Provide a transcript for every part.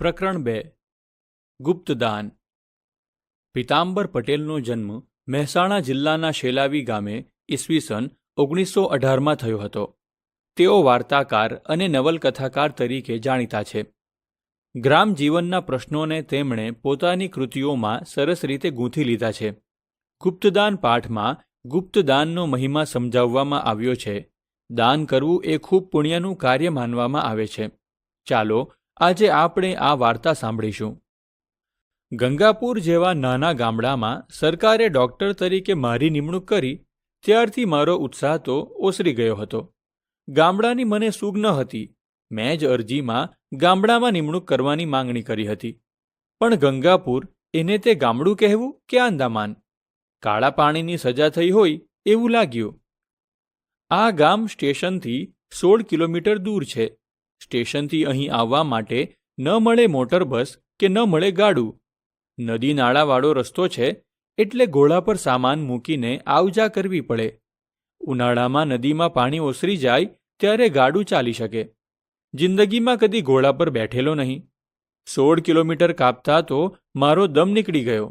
પ્રકરણ 2 ગુપ્તદાન. પીતાંબર પટેલનો જન્મ મહેસાણા જિલ્લાના શેલાવી ગામે ઈસવીસન 1918માં થયો હતો. તેઓ વાર્તાકાર અને નવલકથાકાર તરીકે જાણીતા છે. ગ્રામ જીવનના પ્રશ્નોને તેમણે પોતાની કૃતિઓમાં સરસ રીતે ગૂંથી લીધા છે. ગુપ્તદાન પાઠમાં ગુપ્તદાનનો મહિમા સમજાવવામાં આવ્યો છે. દાન કરવું એ ખૂબ પુણ્યનું કાર્ય માનવામાં આવે છે. ચાલો આજે આપણે આ વાર્તા સાંભળીશું. ગંગાપુર જેવા નાના ગામડામાં સરકારે ડૉક્ટર તરીકે મારી નિમણૂક કરી ત્યારથી મારો ઉત્સાહ તો ઓસરી ગયો હતો. ગામડાની મને સૂગ ન હતી. મેં જ અરજીમાં ગામડામાં નિમણૂક કરવાની માંગણી કરી હતી. પણ ગંગાપુર એને તે ગામડું કહેવું કે આંદામાન? કાળા પાણીની સજા થઈ હોય એવું લાગ્યું. આ ગામ સ્ટેશનથી 16 કિલોમીટર દૂર છે. સ્ટેશનથી અહીં આવવા માટે ન મળે મોટર બસ કે ન મળે ગાડું. નદી નાળાવાળો રસ્તો છે એટલે ઘોડા પર સામાન મૂકીને આવજા કરવી પડે. ઉનાળામાં નદીમાં પાણી ઓસરી જાય ત્યારે ગાડું ચાલી શકે. જિંદગીમાં કદી ઘોડા પર બેઠેલો નહીં. 16 કિલોમીટર કાપતા તો મારો દમ નીકળી ગયો.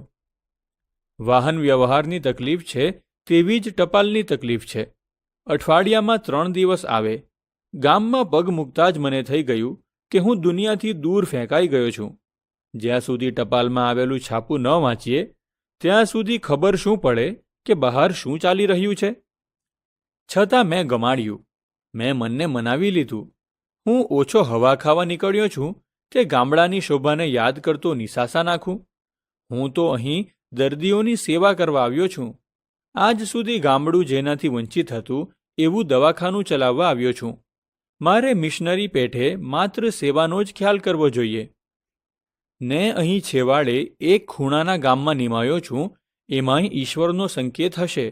વાહન વ્યવહારની તકલીફ છે તેવી જ ટપાલની તકલીફ છે. અઠવાડિયામાં 3 દિવસ આવે. ગામમાં પગ મૂકતા જ મને થઈ ગયું કે હું દુનિયાથી દૂર ફેંકાઈ ગયો છું. જ્યાં સુધી ટપાલમાં આવેલું છાપું ન વાંચીએ ત્યાં સુધી ખબર શું પડે કે બહાર શું ચાલી રહ્યું છે. છતાં મેં ગમાડ્યું. મેં મનને મનાવી લીધું. હું ઓછો હવા ખાવા નીકળ્યો છું તે ગામડાની શોભાને યાદ કરતો નિસાસા નાખું. હું તો અહીં દર્દીઓની સેવા કરવા આવ્યો છું. આજ સુધી ગામડું જેનાથી વંચિત હતું એવું દવાખાનું ચલાવવા આવ્યો છું. મારે મિશનરી પેઠે માત્ર સેવાનો જ ખ્યાલ કરવો જોઈએ. ને અહીં છેવાડે એક ખૂણાના ગામમાં નિમાયો છું. એમાંય ઈશ્વરનો સંકેત હશે.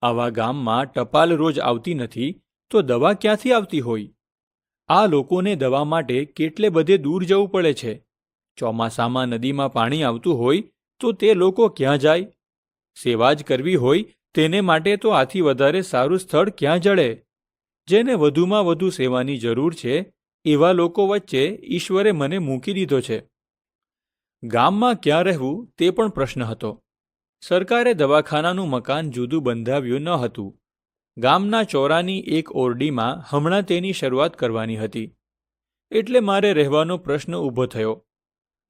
આવા ગામમાં ટપાલ રોજ આવતી નથી તો દવા ક્યાંથી આવતી હોય? આ લોકોને દવા માટે કેટલે બધે દૂર જવું પડે છે. ચોમાસામાં નદીમાં પાણી આવતું હોય તો તે લોકો ક્યાં જાય? સેવા જ કરવી હોય તેને માટે તો આથી વધારે સારું સ્થળ ક્યાં જડે? જેને વધુમાં વધુ સેવાની જરૂર છે એવા લોકો વચ્ચે ઈશ્વરે મને મૂકી દીધો છે. ગામમાં ક્યાં રહેવું તે પણ પ્રશ્ન હતો. સરકારે દવાખાનાનું મકાન જુદું બંધાવ્યું ન હતું. ગામના ચોરાની એક ઓરડીમાં હમણાં તેની શરૂઆત કરવાની હતી. એટલે મારે રહેવાનો પ્રશ્ન ઊભો થયો.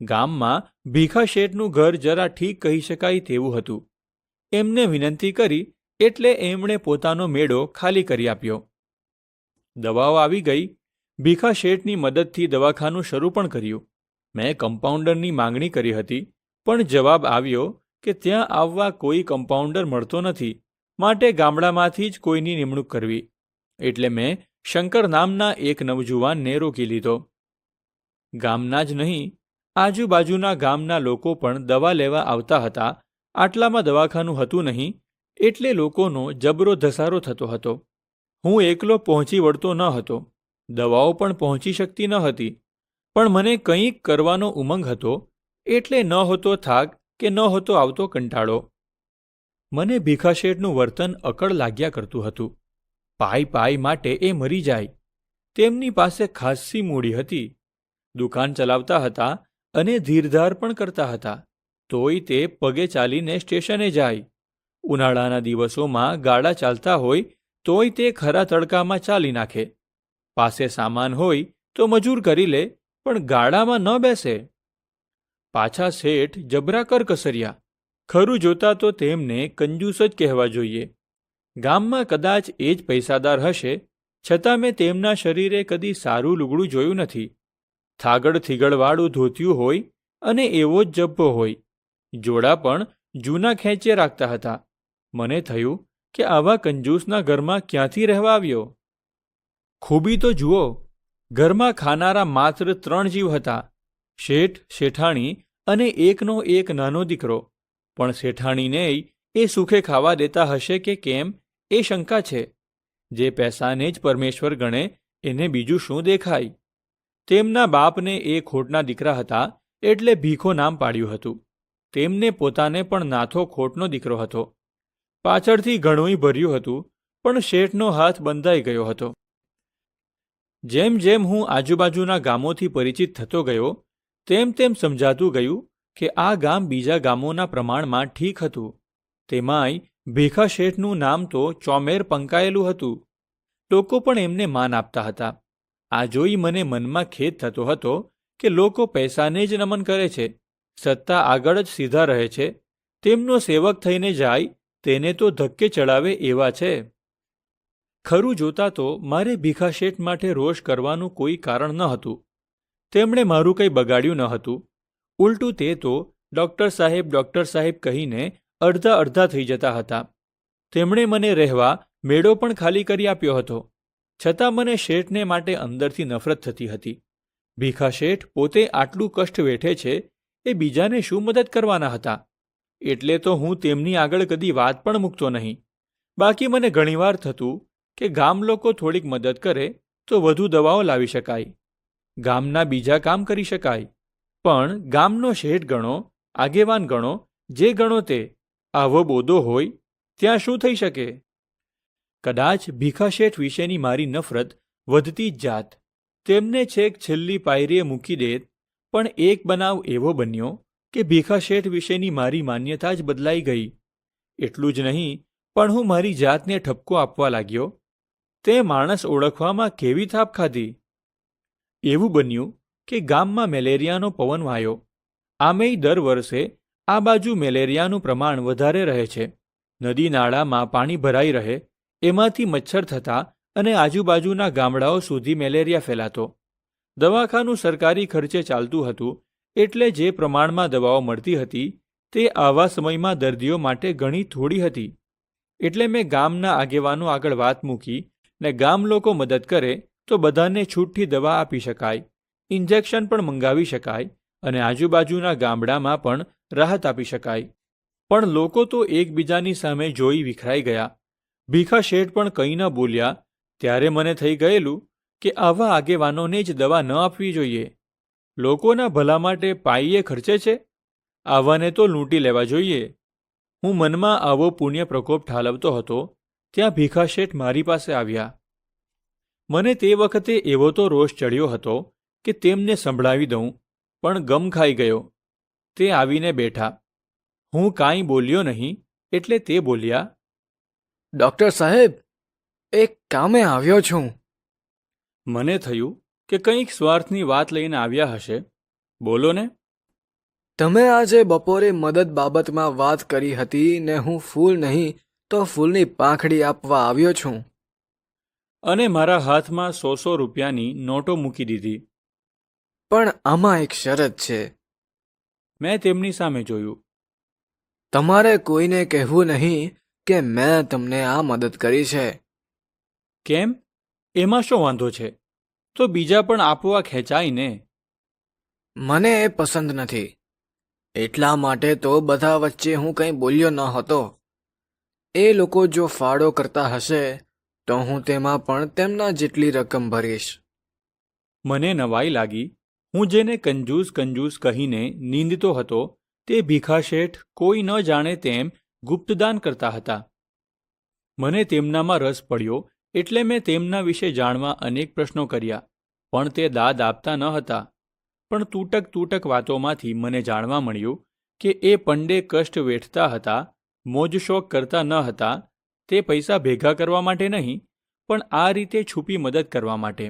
ગામમાં ભીખા શેઠનું ઘર જરા ઠીક કહી શકાય તેવું હતું. એમને વિનંતી કરી એટલે એમણે પોતાનો મેળો ખાલી કરી આપ્યો. દવાઓ આવી ગઈ. ભીખા શેઠની મદદથી દવાખાનું શરૂ પણ કર્યું. મેં કમ્પાઉન્ડરની માંગણી કરી હતી પણ જવાબ આવ્યો કે ત્યાં આવવા કોઈ કમ્પાઉન્ડર મળતો નથી, માટે ગામડામાંથી જ કોઈની નિમણૂક કરવી. એટલે મેં શંકર નામના એક નવજુવાનને રોકી લીધો. ગામના જ નહીં, આજુબાજુના ગામના લોકો પણ દવા લેવા આવતા હતા. આટલામાં દવાખાનું હતું નહીં એટલે લોકોનો જબરો ધસારો થતો હતો. હું એકલો પહોંચી વળતો ન હતો. દવાઓ પણ પહોંચી શકતી ન હતી. પણ મને કંઈક કરવાનો ઉમંગ હતો એટલે નહોતો થાક કે નહોતો આવતો કંટાળો. મને ભીખાશેઠનું વર્તન અકળ લાગ્યા કરતું હતું. પાઈ માટે એ મરી જાય. તેમની પાસે ખાસ્સી મૂડી હતી. દુકાન ચલાવતા હતા અને ધીરધાર પણ કરતા હતા. તોય તે પગે ચાલીને સ્ટેશને જાય. ઉનાળાના દિવસોમાં ગાડા ચાલતા હોય તોય તે ખરા તડકામાં ચાલી નાખે. પાસે સામાન હોય તો મજૂર કરી લે પણ ગાડામાં ન બેસે. પાછા શેઠ જબરા કરકસરિયા. ખરું જોતા તો તેમને કંજૂસ જ કહેવા જોઈએ. ગામમાં કદાચ એ જ પૈસાદાર હશે છતાં મેં તેમના શરીરે કદી સારું લુગડું જોયું નથી. થાગડ થીગડવાળું ધોતિયું હોય અને એવો જ જબ્બો હોય. જોડા પણ જૂના ખેંચે રાખતા હતા. મને થયું કે આવા કંજૂસના ઘરમાં ક્યાંથી રહેવા આવ્યો. ખૂબી તો જુઓ. ઘરમાં ખાનારા માત્ર 3 જીવ હતા. શેઠ, શેઠાણી અને એકનો એક નાનો દીકરો. પણ શેઠાણીને એ સુખે ખાવા દેતા હશે કે કેમ એ શંકા છે. જે પૈસાને જ પરમેશ્વર ગણે એને બીજું શું દેખાય? તેમના બાપને એ ખોટના દીકરા હતા એટલે ભીખો નામ પાડ્યું હતું. તેમને પોતાને પણ નાથો ખોટનો દીકરો હતો. પાછળથી ઘણુંય ભર્યું હતું પણ શેઠનો હાથ બંધાઈ ગયો હતો. જેમ જેમ હું આજુબાજુના ગામોથી પરિચિત થતો ગયો તેમ તેમ સમજાતું ગયું કે આ ગામ બીજા ગામોના પ્રમાણમાં ઠીક હતું. તેમાંય ભીખા શેઠનું નામ તો ચોમેર પંકાયેલું હતું. લોકો પણ એમને માન આપતા હતા. આ જોઈ મને મનમાં ખેદ થતો હતો કે લોકો પૈસાને જ નમન કરે છે, સત્તા આગળ જ સીધા રહે છે, તેમનો સેવક થઈને જાય તેને તો ધક્કે ચડાવે એવા છે. ખરું જોતા તો મારે ભીખા શેઠ માટે રોષ કરવાનું કોઈ કારણ ન હતું. તેમણે મારું કંઈ બગાડ્યું ન હતું. ઉલટું તે તો ડૉક્ટર સાહેબ કહીને અડધા થઈ જતા હતા. તેમણે મને રહેવા મેળો પણ ખાલી કરી આપ્યો હતો. છતાં મને શેઠને માટે અંદરથી નફરત થતી હતી. ભીખા શેઠ પોતે આટલું કષ્ટ વેઠે છે એ બીજાને શું મદદ કરવાના હતા? એટલે તો હું તેમની આગળ કદી વાત પણ મૂકતો નહીં. બાકી મને ઘણીવાર થતું કે ગામ લોકો થોડીક મદદ કરે તો વધુ દવાઓ લાવી શકાય, ગામના બીજા કામ કરી શકાય. પણ ગામનો શેઠ ગણો, આગેવાન ગણો, જે ગણો તે, આવો બોદો હોય ત્યાં શું થઈ શકે? કદાચ ભીખા શેઠ વિશેની મારી નફરત વધતી જ જાત, તેમને છેક છેલ્લી પાયરીએ મૂકી દેત. પણ એક બનાવ એવો બન્યો કે ભીખા શેઠ વિશેની મારી માન્યતા જ બદલાઈ ગઈ. એટલું જ નહીં, પણ હું મારી જાતને ઠપકો આપવા લાગ્યો. તે માણસ ઓળખવામાં કેવી થાપ ખાધી? એવું બન્યું કે ગામમાં મેલેરિયાનો પવન વાયો. આમેય દર વર્ષે આ બાજુ મેલેરિયાનું પ્રમાણ વધારે રહે છે. નદી નાળામાં પાણી ભરાઈ રહે, એમાંથી મચ્છર થતા અને આજુબાજુના ગામડાઓ સુધી મેલેરિયા ફેલાતો. દવાખાનું સરકારી ખર્ચે ચાલતું હતું, એટલે જે પ્રમાણમાં દવાઓ મળતી હતી તે આવા સમયમાં દર્દીઓ માટે ઘણી થોડી હતી. એટલે મેં ગામના આગેવાનો આગળ વાત મૂકી ને ગામ લોકો મદદ કરે તો બધાને છૂટથી દવા આપી શકાય, ઇન્જેક્શન પણ મંગાવી શકાય અને આજુબાજુના ગામડામાં પણ રાહત આપી શકાય. પણ લોકો તો એકબીજાની સામે જોઈ વિખરાઈ ગયા. ભીખા શેઠ પણ કંઈ ન બોલ્યા. ત્યારે મને થઈ ગયેલું કે આવા આગેવાનોને જ દવા ન આપવી જોઈએ. લોકોના ભલા માટે પાઈએ ખર્ચે છે, આવાને તો લૂંટી લેવા જોઈએ. હું મનમાં આવો પુણ્ય પ્રકોપ ઠાલવતો હતો ત્યાં ભીખા શેઠ મારી પાસે આવ્યા. મને તે વખતે એવો તો રોષ ચડ્યો હતો કે તેમને સંભળાવી દઉં, પણ ગમ ખાઈ ગયો. તે આવીને બેઠા. હું કાંઈ બોલ્યો નહીં એટલે તે બોલ્યા, ડૉક્ટર સાહેબ, એક કામે આવ્યો છું. મને થયું કે કંઈક સ્વાર્થની વાત લઈને આવ્યા હશે. બોલો ને. તમે આજે બપોરે મદદ બાબતમાં વાત કરી હતી ને હું ફૂલ નહીં તો ફૂલની પાંખડી આપવા આવ્યો છું. અને મારા હાથમાં 100 રૂપિયાની નોટો મૂકી દીધી. પણ આમાં એક શરત છે. મેં તેમની સામે જોયું. તમારે કોઈને કહેવું નહીં કે મેં તમને આ મદદ કરી છે. કેમ? એમાં શું વાંધો છે? તો બીજા પણ આપવા ખેંચાય ને. મને એ પસંદ નથી. એટલા માટે તો બધા વચ્ચે હું કંઈ બોલ્યો ન હતો. એ લોકો જો ફાળો કરતા હશે તો હું તેમાં પણ તેમના જેટલી રકમ ભરીશ. મને નવાઈ લાગી. હું જેને કંજૂસ કહીને નીંદતો હતો તે ભીખા શેઠ કોઈ ન જાણે તેમ ગુપ્તદાન કરતા હતા. મને તેમનામાં રસ પડ્યો એટલે મેં તેમના વિશે જાણવા અનેક પ્રશ્નો કર્યા, પણ તે દાદ આપતા ન હતા. પણ તૂટક વાતોમાંથી મને જાણવા મળ્યું કે એ પંડે કષ્ટ વેઠતા હતા, મોજશોખ કરતા ન હતા, તે પૈસા ભેગા કરવા માટે નહીં, પણ આ રીતે છુપી મદદ કરવા માટે.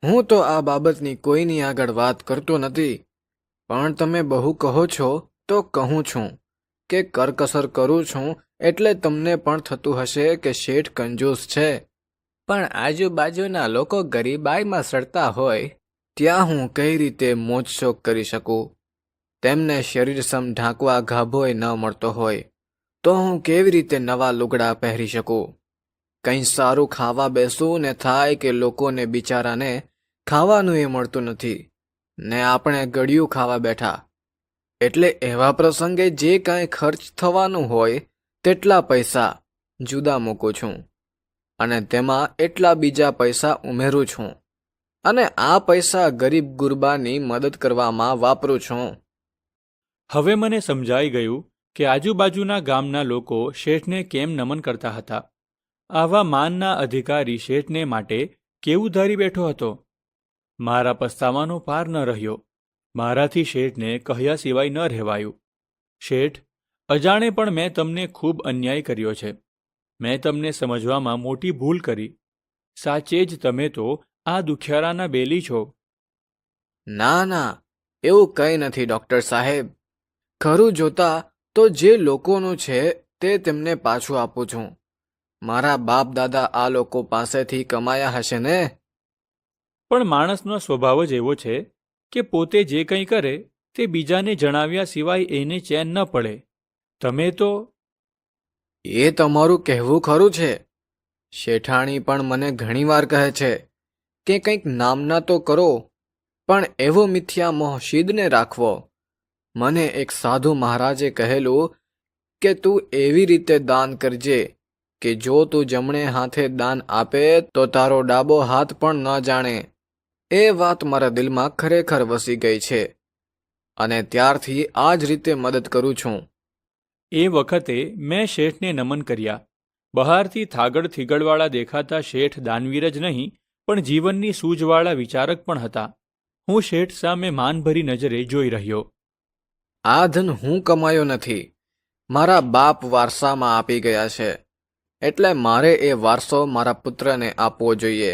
હું તો આ બાબતની કોઈની આગળ વાત કરતો નથી, પણ તમે બહુ કહો છો તો કહું છું કે કરકસર કરું છું, એટલે તમને પણ થતું હશે કે શેઠ કંજૂસ છે. પણ આજુબાજુના લોકો ગરીબાઈમાં સડતા હોય ત્યાં હું કઈ રીતે મોજશોખ કરી શકું? તેમને શરીર સમ ઢાંકવા ગાભોય ન મળતો હોય તો હું કેવી રીતે નવા લુગડા પહેરી શકું? કંઈ સારું ખાવા બેસું ને થાય કે લોકોને બિચારાને ખાવાનું એ મળતું નથી ને આપણે ગળ્યું ખાવા બેઠા. એટલે એવા પ્રસંગે જે કાંઈ ખર્ચ થવાનું હોય તેટલા પૈસા જુદા મૂકું છું અને તેમાં એટલા બીજા પૈસા ઉમેરું છું અને આ પૈસા ગરીબ ગુરબાની મદદ કરવામાં વાપરું છું. હવે મને સમજાઈ ગયું કે આજુબાજુના ગામના લોકો શેઠને કેમ નમન કરતા હતા. આવા માનના અધિકારી શેઠને માટે કેવું ધારી બેઠો હતો. મારા પસ્તાવાનો પાર ન રહ્યો. મારાથી શેઠને કહ્યા સિવાય ન રહેવાયું. શેઠ, અજાણે પણ મેં તમને ખૂબ અન્યાય કર્યો છે. મેં તમને સમજવામાં મોટી ભૂલ કરી. સાચે જ તમે તો આ દુખિયારાના બેલી છો. ના ના, એવું કંઈ નથી ડૉક્ટર સાહેબ. ખરું જોતા તો જે લોકોનું છે તે તેમને પાછું આપું છું. મારા બાપ દાદા આ લોકો પાસેથી કમાયા હશે ને. પણ માણસનો સ્વભાવ જ એવો છે કે પોતે જે કંઈ કરે તે બીજાને જણાવ્યા સિવાય એને ચેન ન પડે. તમે તો એ તમારું કહેવું ખરું છે. શેઠાણી પણ મને ઘણીવાર કહે છે કે કંઈક નામના તો કરો, પણ એવો મિથ્યા મોહ શીદને રાખવો. મને એક સાધુ મહારાજે કહેલું કે તું એવી રીતે દાન કરજે કે જો તું જમણે હાથે દાન આપે તો તારો ડાબો હાથ પણ ન જાણે. એ વાત મારા દિલમાં ખરેખર વસી ગઈ છે અને ત્યારથી આ જ રીતે મદદ કરું છું. એ વખતે મેં શેઠને નમન કર્યા. બહારથી થાગડ થીગડવાળા દેખાતા શેઠ દાનવીર જ નહીં, પણ જીવનની સૂઝવાળા વિચારક પણ હતા. હું શેઠ સામે માનભરી નજરે જોઈ રહ્યો. આ ધન હું કમાયો નથી, મારા બાપ વારસામાં આપી ગયા છે, એટલે મારે એ વારસો મારા પુત્રને આપવો જોઈએ.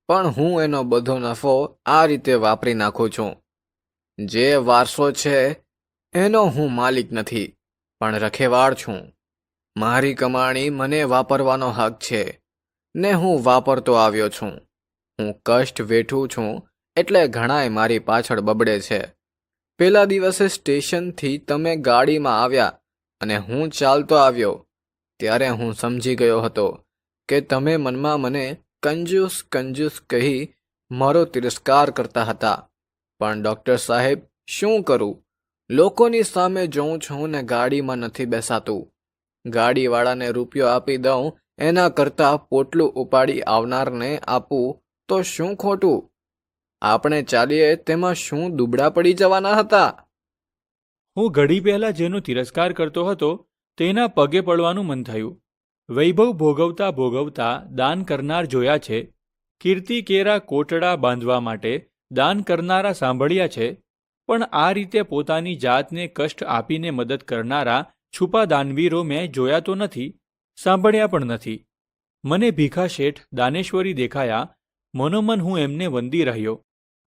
પણ હું એનો બધો નફો આ રીતે વાપરી નાખું છું. જે વારસો છે એનો હું માલિક નથી, પણ રખેવાળ છું. મારી કમાણી મને વાપરવાનો હક છે ને હું વાપરતો આવ્યો છું. હું કષ્ટ વેઠું છું એટલે ઘણાય મારી પાછળ બબડે છે. પેલા દિવસે સ્ટેશનથી તમે ગાડીમાં આવ્યા અને હું ચાલતો આવ્યો ત્યારે હું સમજી ગયો હતો કે તમે મનમાં મને કંજૂસ કંજૂસ કહી મારો તિરસ્કાર કરતા હતા. પણ ડૉક્ટર સાહેબ, શું કરું? લોકોની સામે જોઉં છું ને ગાડીમાં નથી બેસાતું. ગાડીવાળાને રૂપિયો આપી દઉં એના કરતાં પોટલું ઉપાડી આવનારને આપું તો શું ખોટું? આપણે ચાલીએ તેમાં શું દુબળા પડી જવાના હતા? હું ઘડી પહેલા જેનો તિરસ્કાર કરતો હતો તેના પગે પડવાનું મન થયું. વૈભવ ભોગવતા ભોગવતા દાન કરનાર જોયા છે, કીર્તિ કેરા કોટડા બાંધવા માટે દાન કરનારા સાંભળ્યા છે, પણ આ રીતે પોતાની જાતને કષ્ટ આપીને મદદ કરનારા છુપા દાનવીરો મેં જોયા તો નથી, સાંભળ્યા પણ નથી. મને ભીખા શેઠ દાનેશ્વરી દેખાયા. મનોમન હું એમને વંદી રહ્યો.